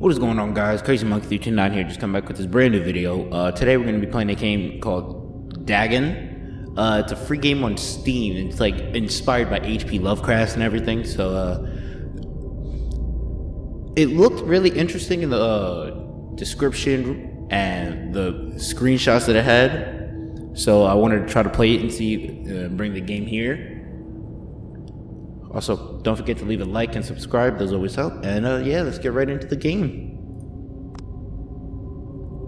What is going on, guys? Crazy Monkey 329 here, just come back with this brand new video. Today we're going to be playing a game called Dagon. It's a free game on Steam. It's like inspired by H.P. Lovecraft and everything. So it looked really interesting in the description and the screenshots that it had. So I wanted to try to play it and see, bring the game here. Also, don't forget to leave a like and subscribe. Those always help. And yeah, let's get right into the game.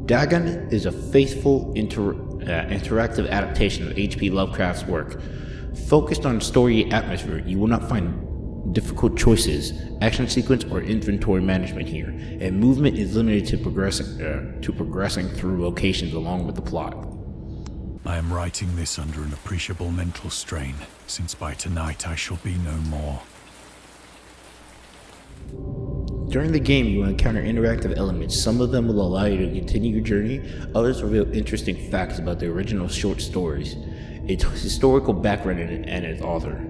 Dagon is a faithful interactive adaptation of H.P. Lovecraft's work. Focused on story atmosphere, you will not find difficult choices, action sequence, or inventory management here, and movement is limited to progressing through locations along with the plot. I am writing this under an appreciable mental strain, since by tonight I shall be no more. During the game, you will encounter interactive elements. Some of them will allow you to continue your journey, others reveal interesting facts about the original short stories, its historical background and its author.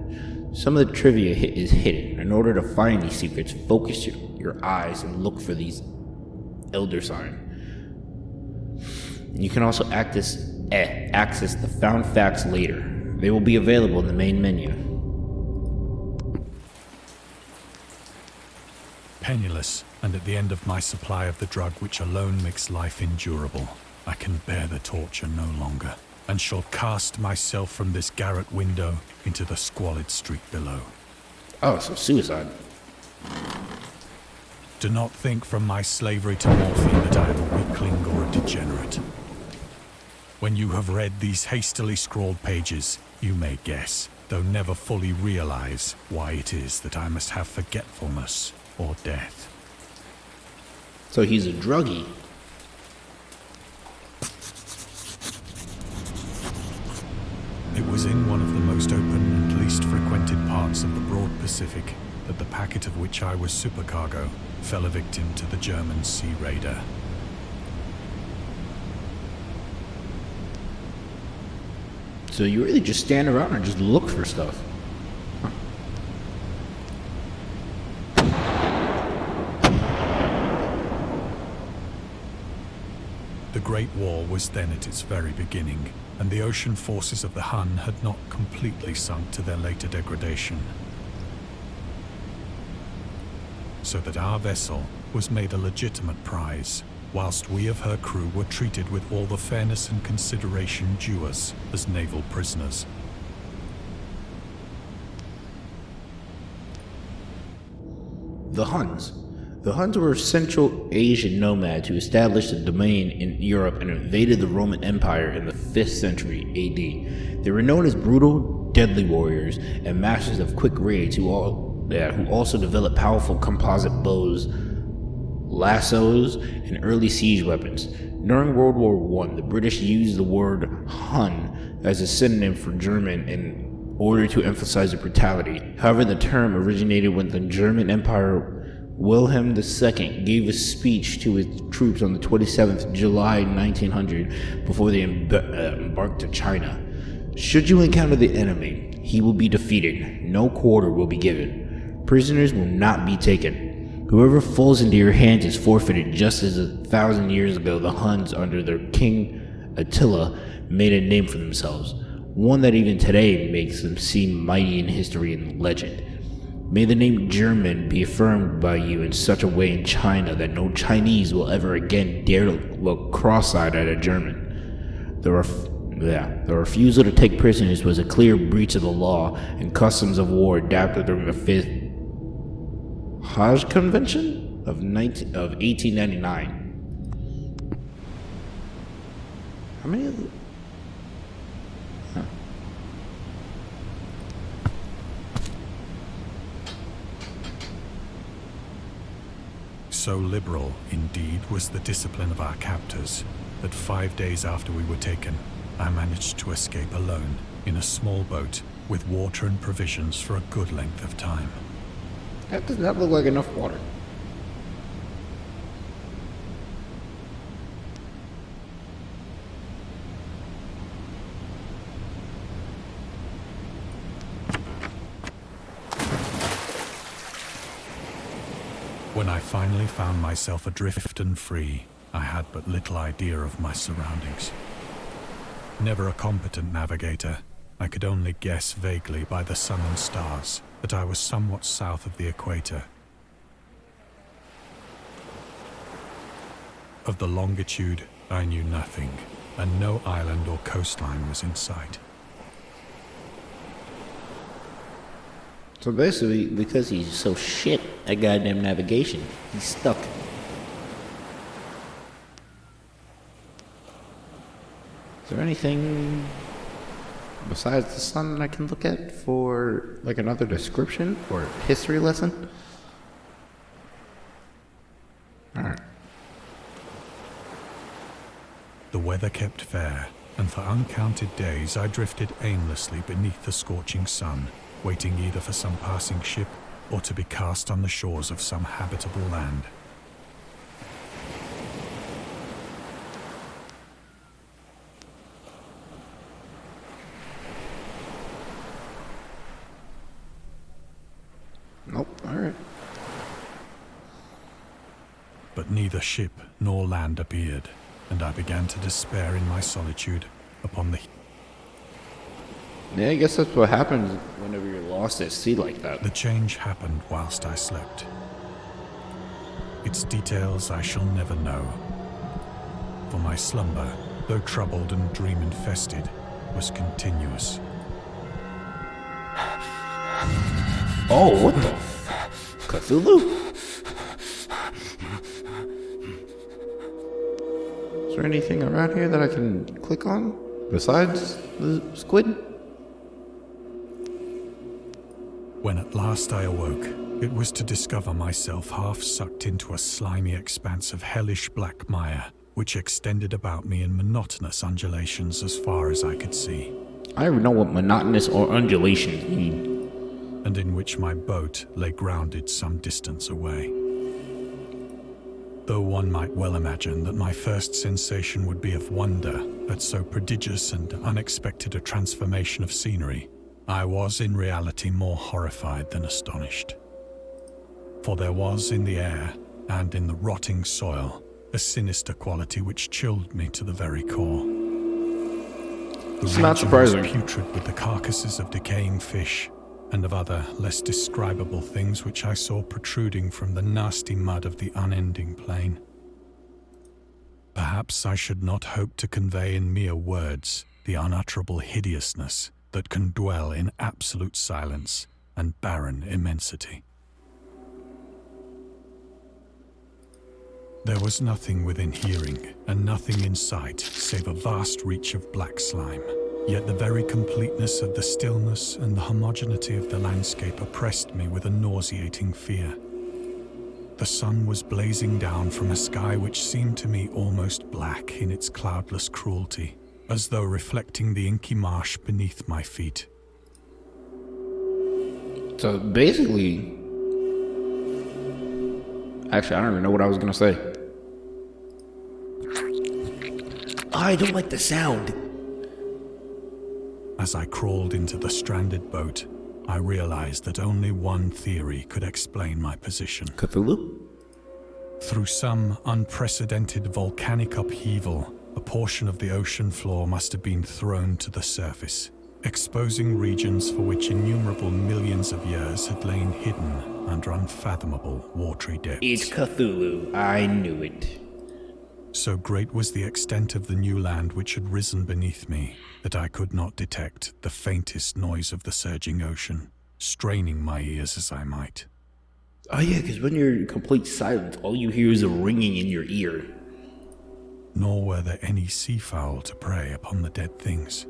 Some of the trivia is hidden. In order to find these secrets, focus your eyes and look for these elder sign. You can also access the found facts later. They will be available in the main menu. Penniless, and at the end of my supply of the drug which alone makes life endurable, I can bear the torture no longer, and shall cast myself from this garret window into the squalid street below. Oh, so suicide. Do not think from my slavery to morphine that I am a weakling or a degenerate. When you have read these hastily scrawled pages, you may guess, though never fully realize, why it is that I must have forgetfulness or death. So he's a druggie. It was in one of the most open and least frequented parts of the broad Pacific that the packet of which I was supercargo fell a victim to the German sea raider. So you really just stand around and just look for stuff. Huh. The Great War was then at its very beginning, and the ocean forces of the Hun had not completely sunk to their later degradation. So that our vessel was made a legitimate prize, whilst we of her crew were treated with all the fairness and consideration due us as naval prisoners. The Huns. The Huns were Central Asian nomads who established a domain in Europe and invaded the Roman Empire in the 5th century AD. They were known as brutal, deadly warriors and masters of quick raids who also developed powerful composite bows, lassos, and early siege weapons. During World War I, the British used the word Hun as a synonym for German in order to emphasize the brutality. However, the term originated when the German Emperor Wilhelm II gave a speech to his troops on the 27th July 1900 before they embarked to China. Should you encounter the enemy, he will be defeated. No quarter will be given. Prisoners will not be taken. Whoever falls into your hands is forfeited, just as 1,000 years ago the Huns under their king Attila made a name for themselves, one that even today makes them seem mighty in history and legend. May the name German be affirmed by you in such a way in China that no Chinese will ever again dare to look cross-eyed at a German. The refusal to take prisoners was a clear breach of the law and customs of war adopted during the 5th Hajj Convention of 1899. How many of them? Huh. So liberal, indeed, was the discipline of our captors, that 5 days after we were taken, I managed to escape alone, in a small boat, with water and provisions for a good length of time. That does not look like enough water. When I finally found myself adrift and free, I had but little idea of my surroundings. Never a competent navigator, I could only guess vaguely by the sun and stars that I was somewhat south of the equator. Of the longitude, I knew nothing, and no island or coastline was in sight. So basically, because he's so shit at goddamn navigation, he's stuck. Is there anything besides the sun I can look at for, like, another description or history lesson? Alright. The weather kept fair, and for uncounted days I drifted aimlessly beneath the scorching sun, waiting either for some passing ship or to be cast on the shores of some habitable land. Nope, alright. But neither ship nor land appeared, and I began to despair in my solitude upon the... Yeah, I guess that's what happens whenever you're lost at sea like that. The change happened whilst I slept. Its details I shall never know. For my slumber, though troubled and dream-infested, was continuous. Oh, what the Cthulhu? Is there anything around here that I can click on besides the squid? When at last I awoke, it was to discover myself half sucked into a slimy expanse of hellish black mire, which extended about me in monotonous undulations as far as I could see. I don't even know what monotonous or undulations mean. And in which my boat lay grounded some distance away. Though one might well imagine that my first sensation would be of wonder at so prodigious and unexpected a transformation of scenery, I was in reality more horrified than astonished. For there was in the air, and in the rotting soil, a sinister quality which chilled me to the very core. The not surprising. was putrid with the carcasses of decaying fish, and of other, less describable things which I saw protruding from the nasty mud of the unending plain. Perhaps I should not hope to convey in mere words the unutterable hideousness that can dwell in absolute silence and barren immensity. There was nothing within hearing, and nothing in sight, save a vast reach of black slime. Yet the very completeness of the stillness and the homogeneity of the landscape oppressed me with a nauseating fear. The sun was blazing down from a sky which seemed to me almost black in its cloudless cruelty, as though reflecting the inky marsh beneath my feet. So basically... Actually, I don't even know what I was gonna say. I don't like the sound. As I crawled into the stranded boat, I realized that only one theory could explain my position. Cthulhu? Through some unprecedented volcanic upheaval, a portion of the ocean floor must have been thrown to the surface, exposing regions for which innumerable millions of years had lain hidden under unfathomable watery depths. It's Cthulhu. I knew it. So great was the extent of the new land which had risen beneath me that I could not detect the faintest noise of the surging ocean, straining my ears as I might. Oh yeah, because when you're in complete silence, all you hear is a ringing in your ear. Nor were there any seafowl to prey upon the dead things.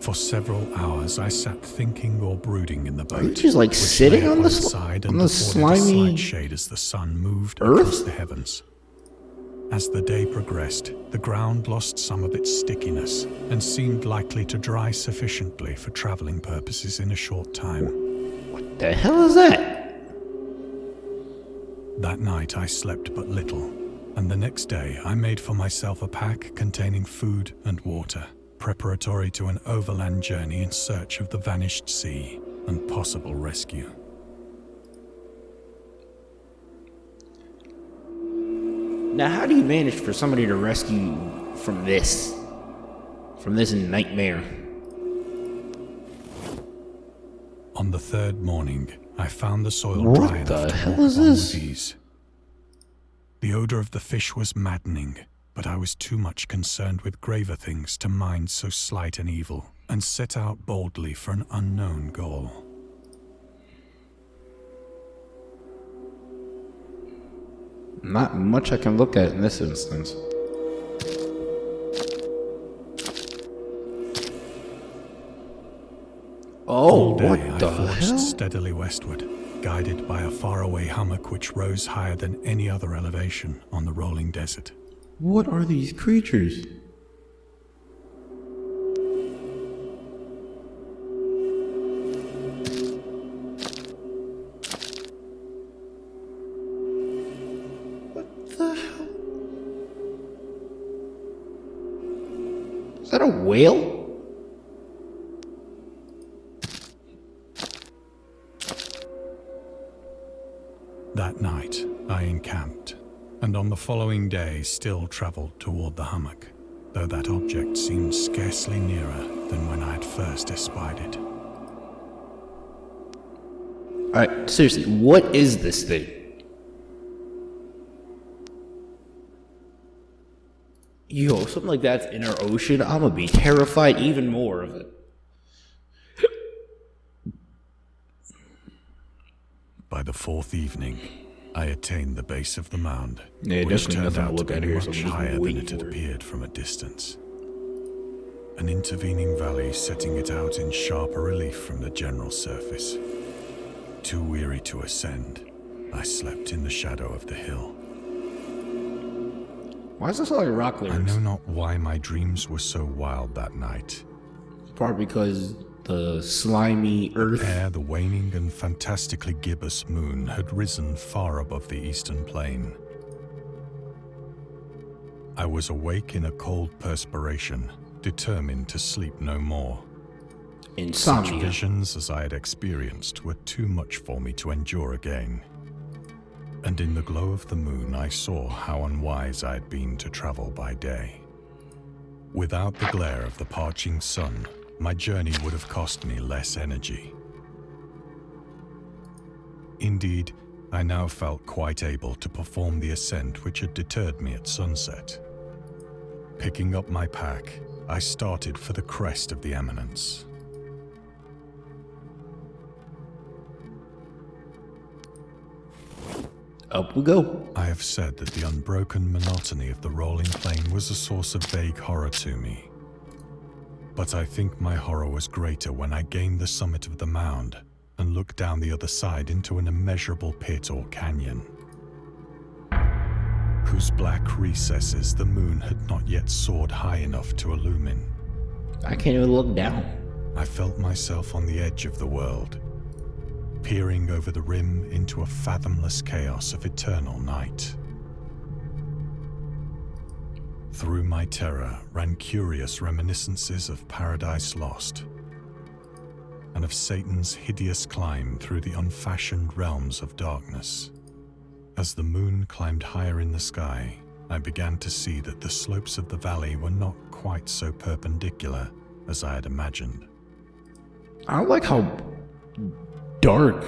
For several hours I sat thinking or brooding in the boat. Are you just like sitting on the side on the slimy shade as the sun moved earth? Across the heavens. As the day progressed, the ground lost some of its stickiness and seemed likely to dry sufficiently for traveling purposes in a short time. What the hell is that? That night I slept but little, and the next day I made for myself a pack containing food and water, preparatory to an overland journey in search of the vanished sea and possible rescue. Now, how do you manage for somebody to rescue you from this nightmare? On the third morning, I found the soil What dry the enough to hell walk is upon this? with ease. The odor of the fish was maddening, but I was too much concerned with graver things to mind so slight an evil, and set out boldly for an unknown goal. Not much I can look at in this instance. Oh, All day what I the forged hell? steadily westward, guided by a faraway hummock which rose higher than any other elevation on the rolling desert. What are these creatures? What the hell? Is that a whale? That night, I encamped, and on the following day still travelled toward the hummock, though that object seemed scarcely nearer than when I had first espied it. Alright, seriously, what is this thing? Yo, something like that's in our ocean, I'm gonna be terrified even more of it. By the fourth evening, I attained the base of the mound, Yeah, which definitely turned nothing to out to look be at here, so I'm much just higher than waiting it had for it. appeared from a distance. An intervening valley setting it out in sharper relief from the general surface. Too weary to ascend, I slept in the shadow of the hill. Why is this like rock I lyrics? know not why my dreams were so wild that night. Probably because the slimy earth. Ere the waning and fantastically gibbous moon had risen far above the eastern plain. I was awake in a cold perspiration, determined to sleep no more. Such Insomnia. visions as I had experienced were too much for me to endure again. And in the glow of the moon I saw how unwise I had been to travel by day. Without the glare of the parching sun, my journey would have cost me less energy. Indeed, I now felt quite able to perform the ascent which had deterred me at sunset. Picking up my pack, I started for the crest of the eminence. Up we go. I have said that the unbroken monotony of the rolling plain was a source of vague horror to me. But I think my horror was greater when I gained the summit of the mound and looked down the other side into an immeasurable pit or canyon, whose black recesses the moon had not yet soared high enough to illumine. I can't even look down. I felt myself on the edge of the world, peering over the rim into a fathomless chaos of eternal night. Through my terror ran curious reminiscences of Paradise Lost, and of Satan's hideous climb through the unfashioned realms of darkness. As the moon climbed higher in the sky, I began to see that the slopes of the valley were not quite so perpendicular as I had imagined. I don't like how dark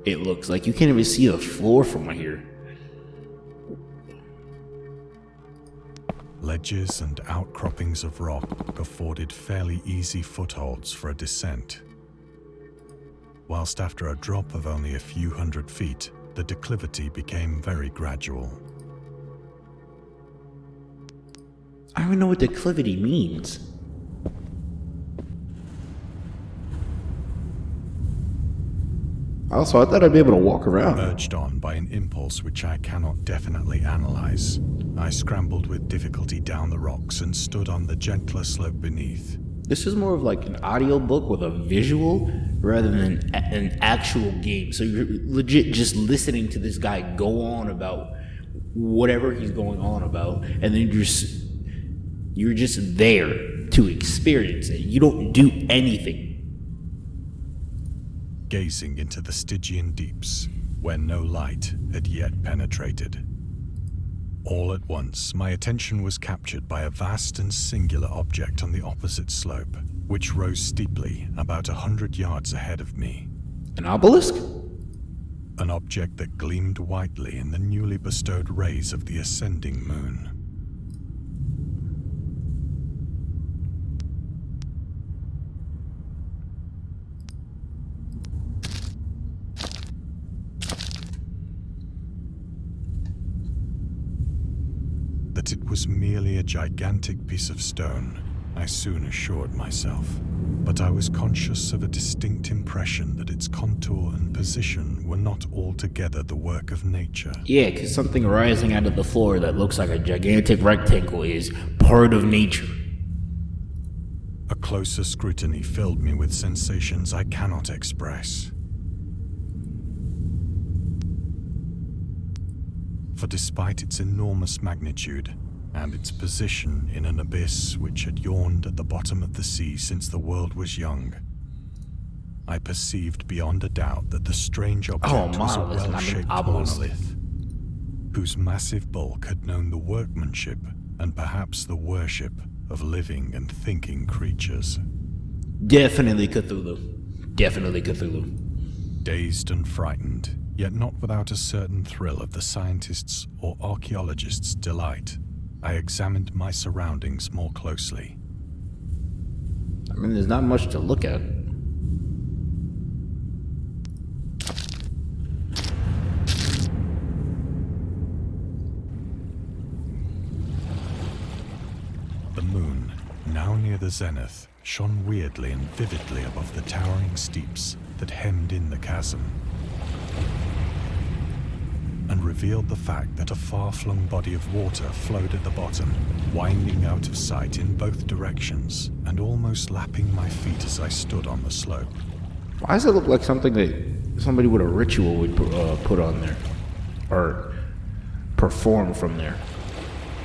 it looks. Like you can't even see the floor from here. Ledges and outcroppings of rock afforded fairly easy footholds for a descent, whilst after a drop of only a few hundred feet, the declivity became very gradual. I don't even know what declivity means. Also, I thought I'd be able to walk around. Urged on by an impulse which I cannot definitely analyze, I scrambled with difficulty down the rocks and stood on the gentler slope beneath. This is more of like an audio book with a visual rather than an actual game. So you're legit just listening to this guy go on about whatever he's going on about, and then you're just there to experience it. You don't do anything. Gazing into the Stygian deeps, where no light had yet penetrated. All at once, my attention was captured by a vast and singular object on the opposite slope, which rose steeply about 100 yards ahead of me. An obelisk? An object that gleamed whitely in the newly bestowed rays of the ascending moon. That it was merely a gigantic piece of stone, I soon assured myself, but I was conscious of a distinct impression that its contour and position were not altogether the work of nature. Yeah, because something rising out of the floor that looks like a gigantic rectangle is part of nature. A closer scrutiny filled me with sensations I cannot express. For despite its enormous magnitude, and its position in an abyss which had yawned at the bottom of the sea since the world was young, I perceived beyond a doubt that the strange object was a well-shaped monolith, whose massive bulk had known the workmanship and perhaps the worship of living and thinking creatures. Definitely Cthulhu. Definitely Cthulhu. Dazed and frightened, yet not without a certain thrill of the scientist's or archaeologist's delight, I examined my surroundings more closely. I mean, there's not much to look at. The moon, now near the zenith, shone weirdly and vividly above the towering steeps that hemmed in the chasm, and revealed the fact that a far-flung body of water flowed at the bottom, winding out of sight in both directions, and almost lapping my feet as I stood on the slope. Why does it look like something that somebody with a ritual would put on there? Or perform from there?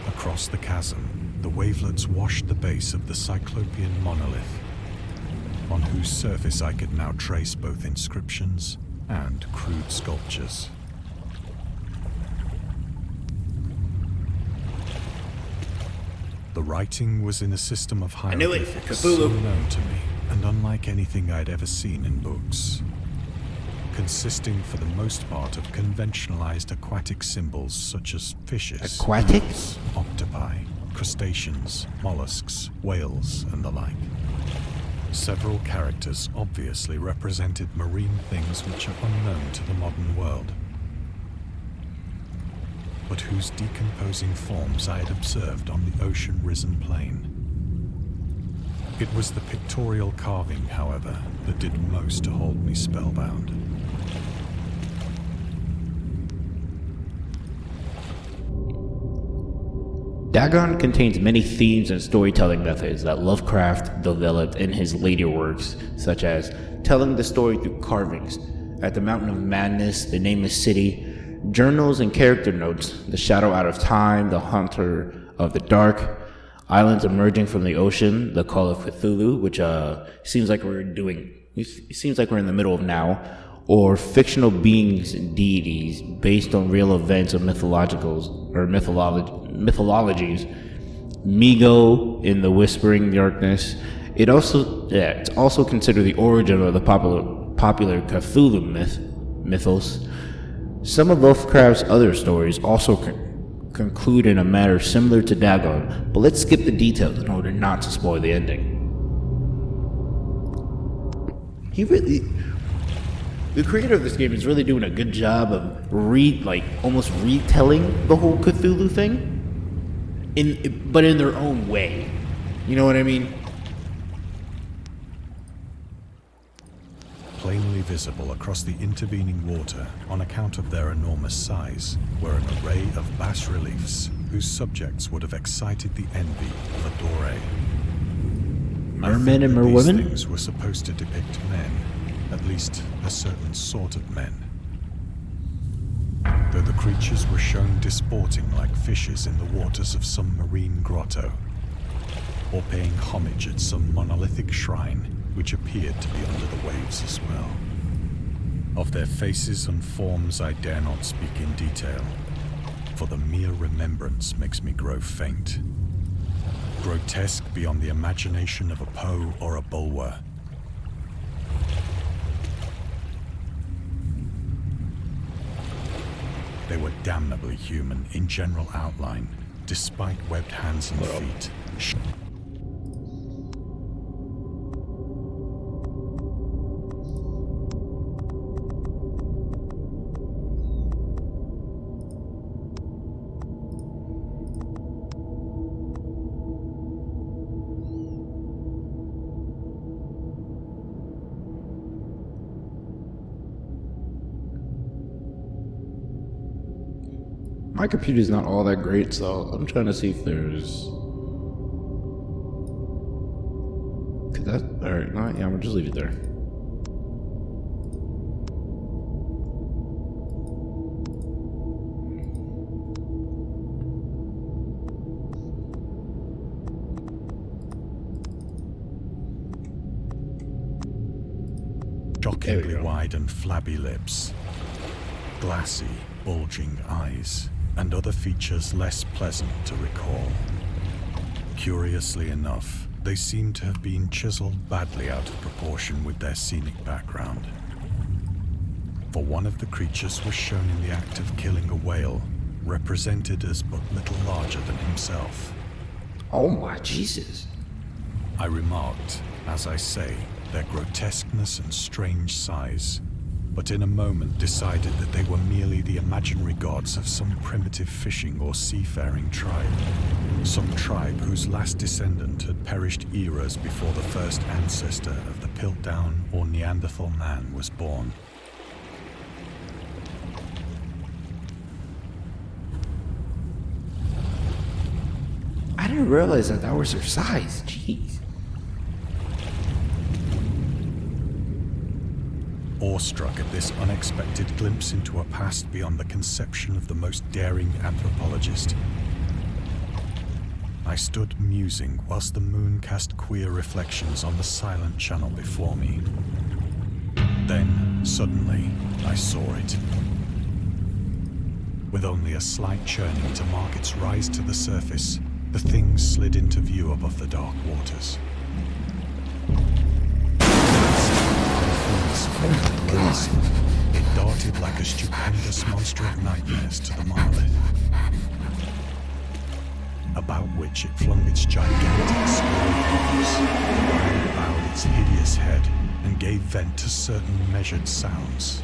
Across the chasm, the wavelets washed the base of the cyclopean monolith, on whose surface I could now trace both inscriptions and crude sculptures. The writing was in a system of hieroglyphics Cthulhu. unknown to me, and unlike anything I'd ever seen in books, consisting for the most part of conventionalized aquatic symbols such as fishes, Aquatic? eels, octopi, crustaceans, mollusks, whales, and the like. Several characters obviously represented marine things which are unknown to the modern world, but whose decomposing forms I had observed on the ocean-risen plain. It was the pictorial carving, however, that did most to hold me spellbound. Dagon contains many themes and storytelling methods that Lovecraft developed in his later works, such as telling the story through carvings, at the Mountain of Madness, the Nameless City, journals and character notes, the Shadow Out of Time, the Hunter of the Dark, Islands Emerging from the Ocean, the Call of Cthulhu, which seems like we're in the middle of now, or fictional beings and deities based on real events of mythologies. Migo in the Whispering Darkness. It's also considered the origin of the popular Cthulhu mythos. Some of Lovecraft's other stories also conclude in a manner similar to Dagon, but let's skip the details in order not to spoil the ending. The creator of this game is really doing a good job of almost retelling the whole Cthulhu thing, but in their own way. You know what I mean? Plainly visible across the intervening water, on account of their enormous size, were an array of bas-reliefs whose subjects would have excited the envy of a doré. Mermen and merwomen? These things were supposed to depict men, at least a certain sort of men, though the creatures were shown disporting like fishes in the waters of some marine grotto, or paying homage at some monolithic shrine which appeared to be under the waves as well. Of their faces and forms I dare not speak in detail, for the mere remembrance makes me grow faint. Grotesque beyond the imagination of a Poe or a Bulwer. They were damnably human in general outline, despite webbed hands and feet. My computer's not all that great, so I'm trying to see if there's... Could that... Alright, no, yeah, we'll just leave it there. Shockingly wide and flabby lips, glassy, bulging eyes, and other features less pleasant to recall. Curiously enough, they seem to have been chiseled badly out of proportion with their scenic background. For one of the creatures was shown in the act of killing a whale, represented as but little larger than himself. Oh my Jesus. I remarked, as I say, their grotesqueness and strange size, but in a moment decided that they were merely the imaginary gods of some primitive fishing or seafaring tribe. Some tribe whose last descendant had perished eras before the first ancestor of the Piltdown or Neanderthal man was born. I didn't realize that was her size. Jeez. Awestruck at this unexpected glimpse into a past beyond the conception of the most daring anthropologist, I stood musing whilst the moon cast queer reflections on the silent channel before me. Then, suddenly, I saw it. With only a slight churning to mark its rise to the surface, the thing slid into view above the dark waters. It darted like a stupendous monster of nightmares to the monolith, about which it flung its gigantic scaly arms, while it bowed its hideous head and gave vent to certain measured sounds.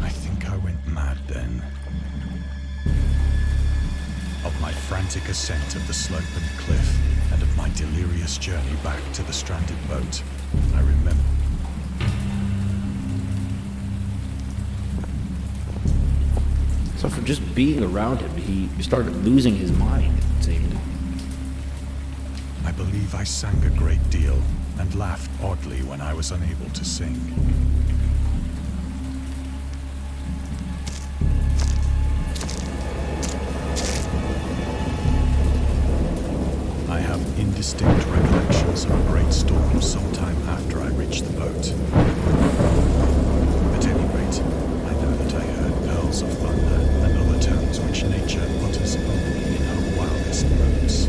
I think I went mad then. Of my frantic ascent of the sloping cliff, and of my delirious journey back to the stranded boat, I remember. So from just being around him, he started losing his mind, it seemed. I believe I sang a great deal, and laughed oddly when I was unable to sing. I have indistinct recollections of a great storm sometime after I reached the boat. At any rate, I know that I heard pearls of thunder and other tones which nature utters only in her wildest moods.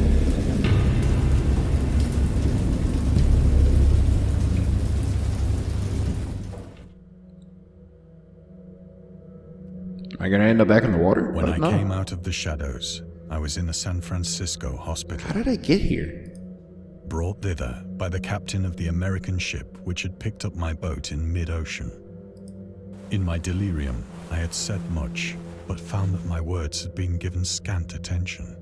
Am I gonna end up back in the water? When I came out of the shadows, I was in the San Francisco hospital. How did I get here? Brought thither by the captain of the American ship which had picked up my boat in mid-ocean. In my delirium, I had said much, but found that my words had been given scant attention.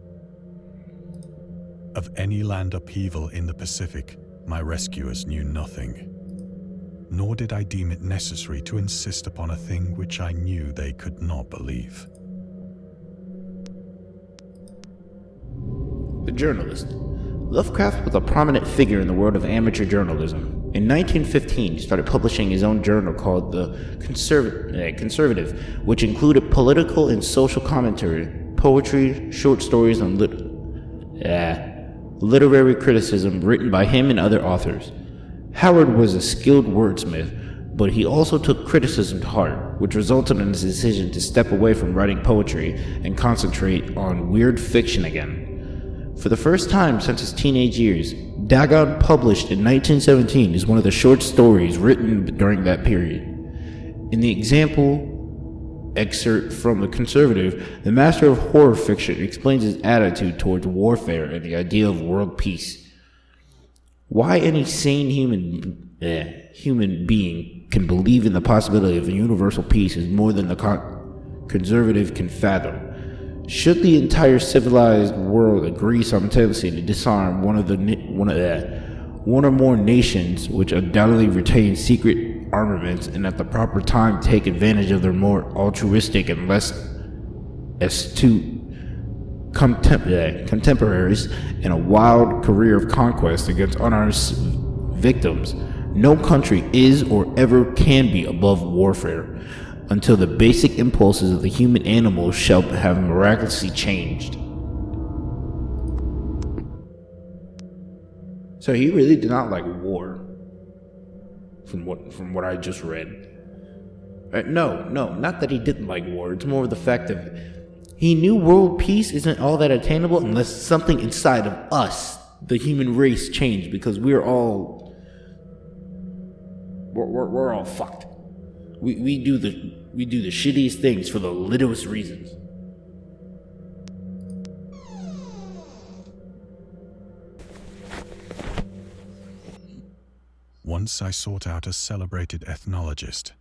Of any land upheaval in the Pacific, my rescuers knew nothing. Nor did I deem it necessary to insist upon a thing which I knew they could not believe. The journalist. Lovecraft was a prominent figure in the world of amateur journalism. In 1915, he started publishing his own journal called The Conservative, which included political and social commentary, poetry, short stories, and literary criticism written by him and other authors. Howard was a skilled wordsmith, but he also took criticism to heart, which resulted in his decision to step away from writing poetry and concentrate on weird fiction again. For the first time since his teenage years, Dagon, published in 1917, is one of the short stories written during that period. In the example excerpt from The Conservative, the master of horror fiction explains his attitude towards warfare and the idea of world peace. Why any sane human being can believe in the possibility of a universal peace is more than the conservative can fathom. Should the entire civilized world agree simultaneously to disarm one or more nations which undoubtedly retain secret armaments, and at the proper time take advantage of their more altruistic and less astute contemporaries in a wild career of conquest against unarmed victims, no country is or ever can be above warfare, until the basic impulses of the human animal shall have miraculously changed. So he really did not like war, from what I just read. No, not that he didn't like war. It's more of the fact that he knew world peace isn't all that attainable unless something inside of us, the human race, changed, because we're all fucked. We do the shittiest things for the littlest reasons. Once I sought out a celebrated ethnologist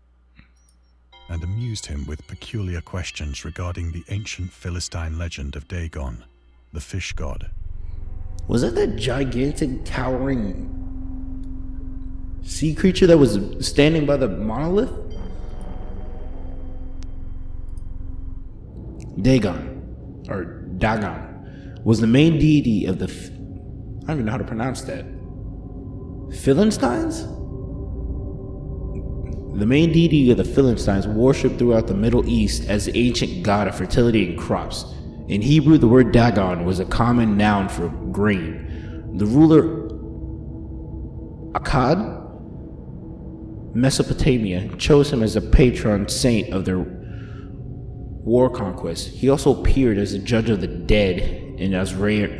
and amused him with peculiar questions regarding the ancient Philistine legend of Dagon, the fish god. Was that gigantic, towering sea creature that was standing by the monolith? Dagon, or Dagon, was the main deity of the I don't even know how to pronounce that. Philistines? The main deity of the Philistines, worshipped throughout the Middle East as the ancient god of fertility and crops. In Hebrew, the word Dagon was a common noun for grain. The ruler Akkad, Mesopotamia, chose him as a patron saint of their war conquest. He also appeared as a judge of the dead and as rainy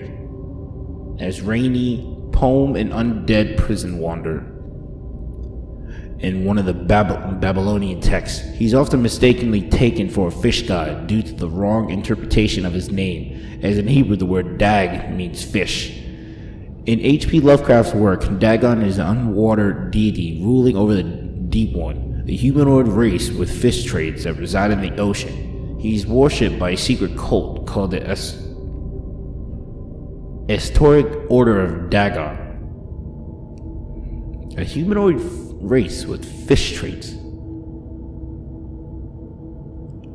poem and undead prison wanderer in one of the Babylonian texts. He's often mistakenly taken for a fish god due to the wrong interpretation of his name, as in Hebrew the word dag means fish. In H.P. Lovecraft's work, Dagon is an unwatered deity ruling over the Deep One, a humanoid race with fish traits that reside in the ocean. He's worshipped by a secret cult called the Historic Order of Dagon, a humanoid race with fish traits.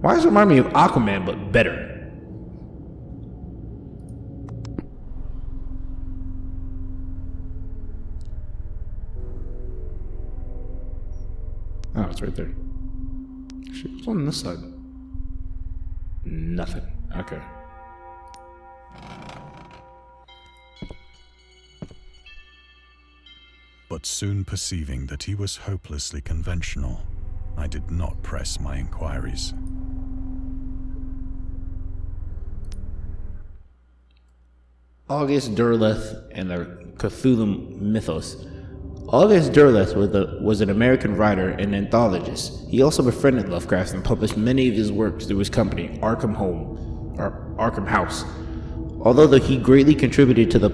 Why does it remind me of Aquaman, but better? Oh, it's right there. Shit, what's on this side? Nothing. Okay. But soon perceiving that he was hopelessly conventional, I did not press my inquiries. August Derleth and the Cthulhu Mythos. August Derleth was an American writer and anthologist. He also befriended Lovecraft and published many of his works through his company, Arkham House. Although he greatly contributed to the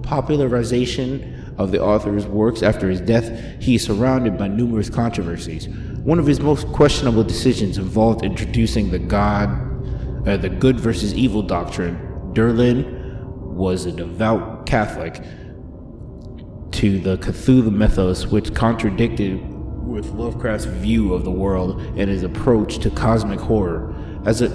popularization of the author's works after his death, he is surrounded by numerous controversies. One of his most questionable decisions involved introducing the good versus evil doctrine. Derleth was a devout Catholic to the Cthulhu Mythos, which contradicted with Lovecraft's view of the world and his approach to cosmic horror. As a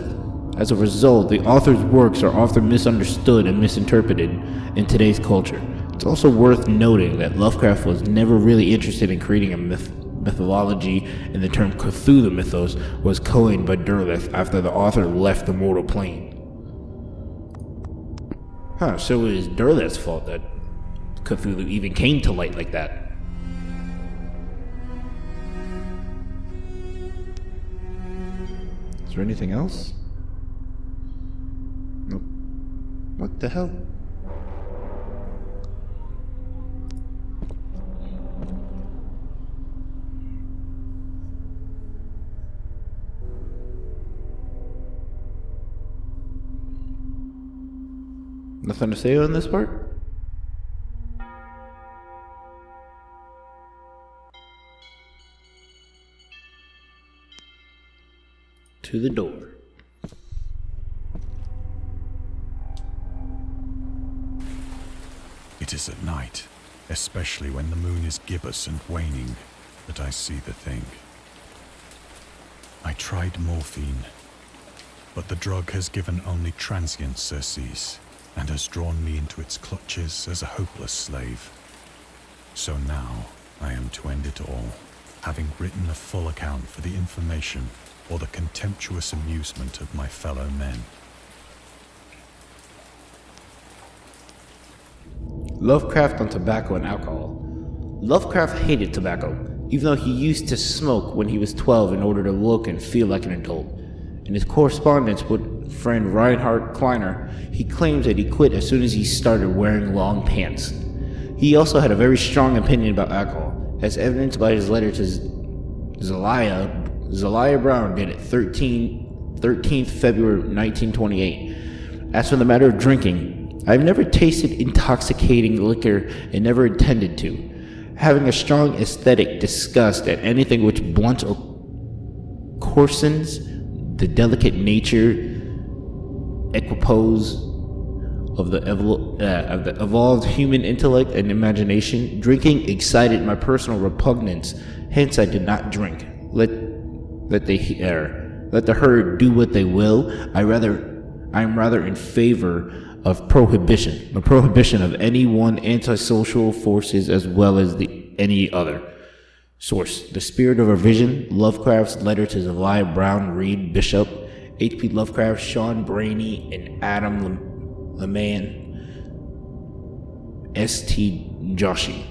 result, the author's works are often misunderstood and misinterpreted in today's culture. It's also worth noting that Lovecraft was never really interested in creating a mythology, and the term Cthulhu Mythos was coined by Derleth after the author left the mortal plane. So it is Derleth's fault that Cthulhu even came to light like that. Is there anything else? Nope. What the hell? Nothing to say on this part? To the door. It is at night, especially when the moon is gibbous and waning, that I see the thing. I tried morphine, but the drug has given only transient surcease, and has drawn me into its clutches as a hopeless slave. So now I am to end it all, having written a full account for the information or the contemptuous amusement of my fellow men. Lovecraft on tobacco and alcohol. Lovecraft hated tobacco, even though he used to smoke when he was 12 in order to look and feel like an adult. In his correspondence with friend Reinhard Kleiner, he claims that he quit as soon as he started wearing long pants. He also had a very strong opinion about alcohol, as evidenced by his letter to Zaliah Brown dated 13th February 1928. As for the matter of drinking, I've never tasted intoxicating liquor and never intended to, having a strong aesthetic disgust at anything which blunts or coarsens the delicate nature, equipoise of the evolved human intellect and imagination. Drinking excited my personal repugnance, hence I did not drink. Let the herd do what they will. I am rather in favor of prohibition, the prohibition of any one antisocial forces as well as any other. Source: The Spirit of a Vision, Lovecraft's letter to Zaliah Brown Reed Bishop, H.P. Lovecraft, Sean Brainey, and Adam Leman, S.T. Joshi.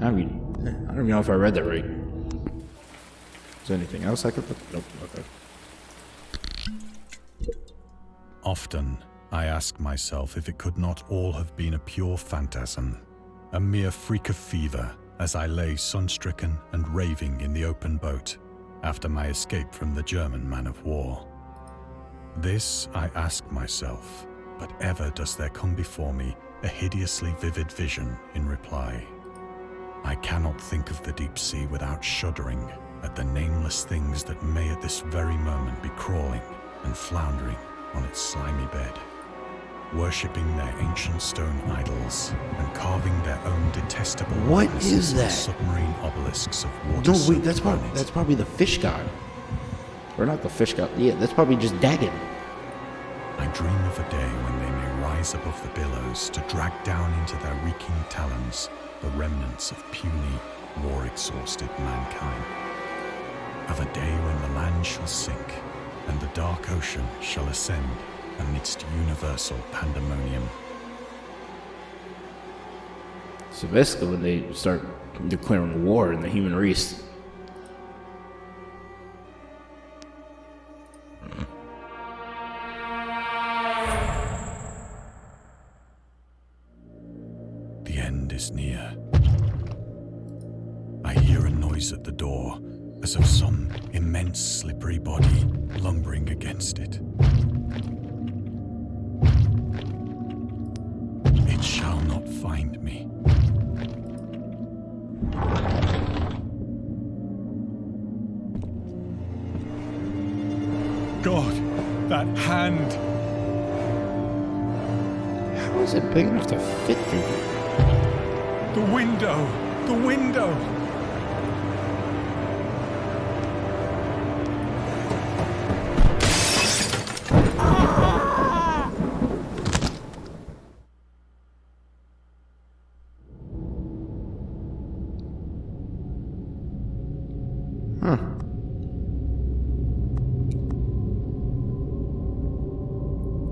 I don't even know if I read that right. Is there anything else I could put? Nope. Okay. Often, I ask myself if it could not all have been a pure phantasm, a mere freak of fever, as I lay sun-stricken and raving in the open boat after my escape from the German man of war. This I ask myself, but ever does there come before me a hideously vivid vision in reply. I cannot think of the deep sea without shuddering at the nameless things that may at this very moment be crawling and floundering on its slimy bed, worshipping their ancient stone idols and carving their own detestable What likenesses is that? on submarine obelisks of water. No, wait, that's probably the fish god. Or not the fish god. Yeah, that's probably just Dagon. I dream of a day when they may rise above the billows to drag down into their reeking talons the remnants of puny, war-exhausted mankind. Of a day when the land shall sink and the dark ocean shall ascend amidst universal pandemonium. So basically when they start declaring war in the human race. The end is near. I hear a noise at the door, as of some immense slippery body lumbering against it. It shall not find me. God, that hand! How is it big enough to fit through here? The window! The window!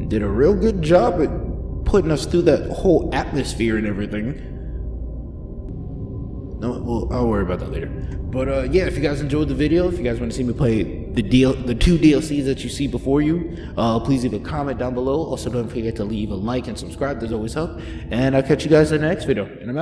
did a real good job at putting us through that whole atmosphere and everything. No, well, I'll worry about that later. But yeah, if you guys enjoyed the video, if you guys want to see me play the 2 DLCs that you see before you, please leave a comment down below. Also, don't forget to leave a like and subscribe. There's always help. And I'll catch you guys in the next video. And I'm out.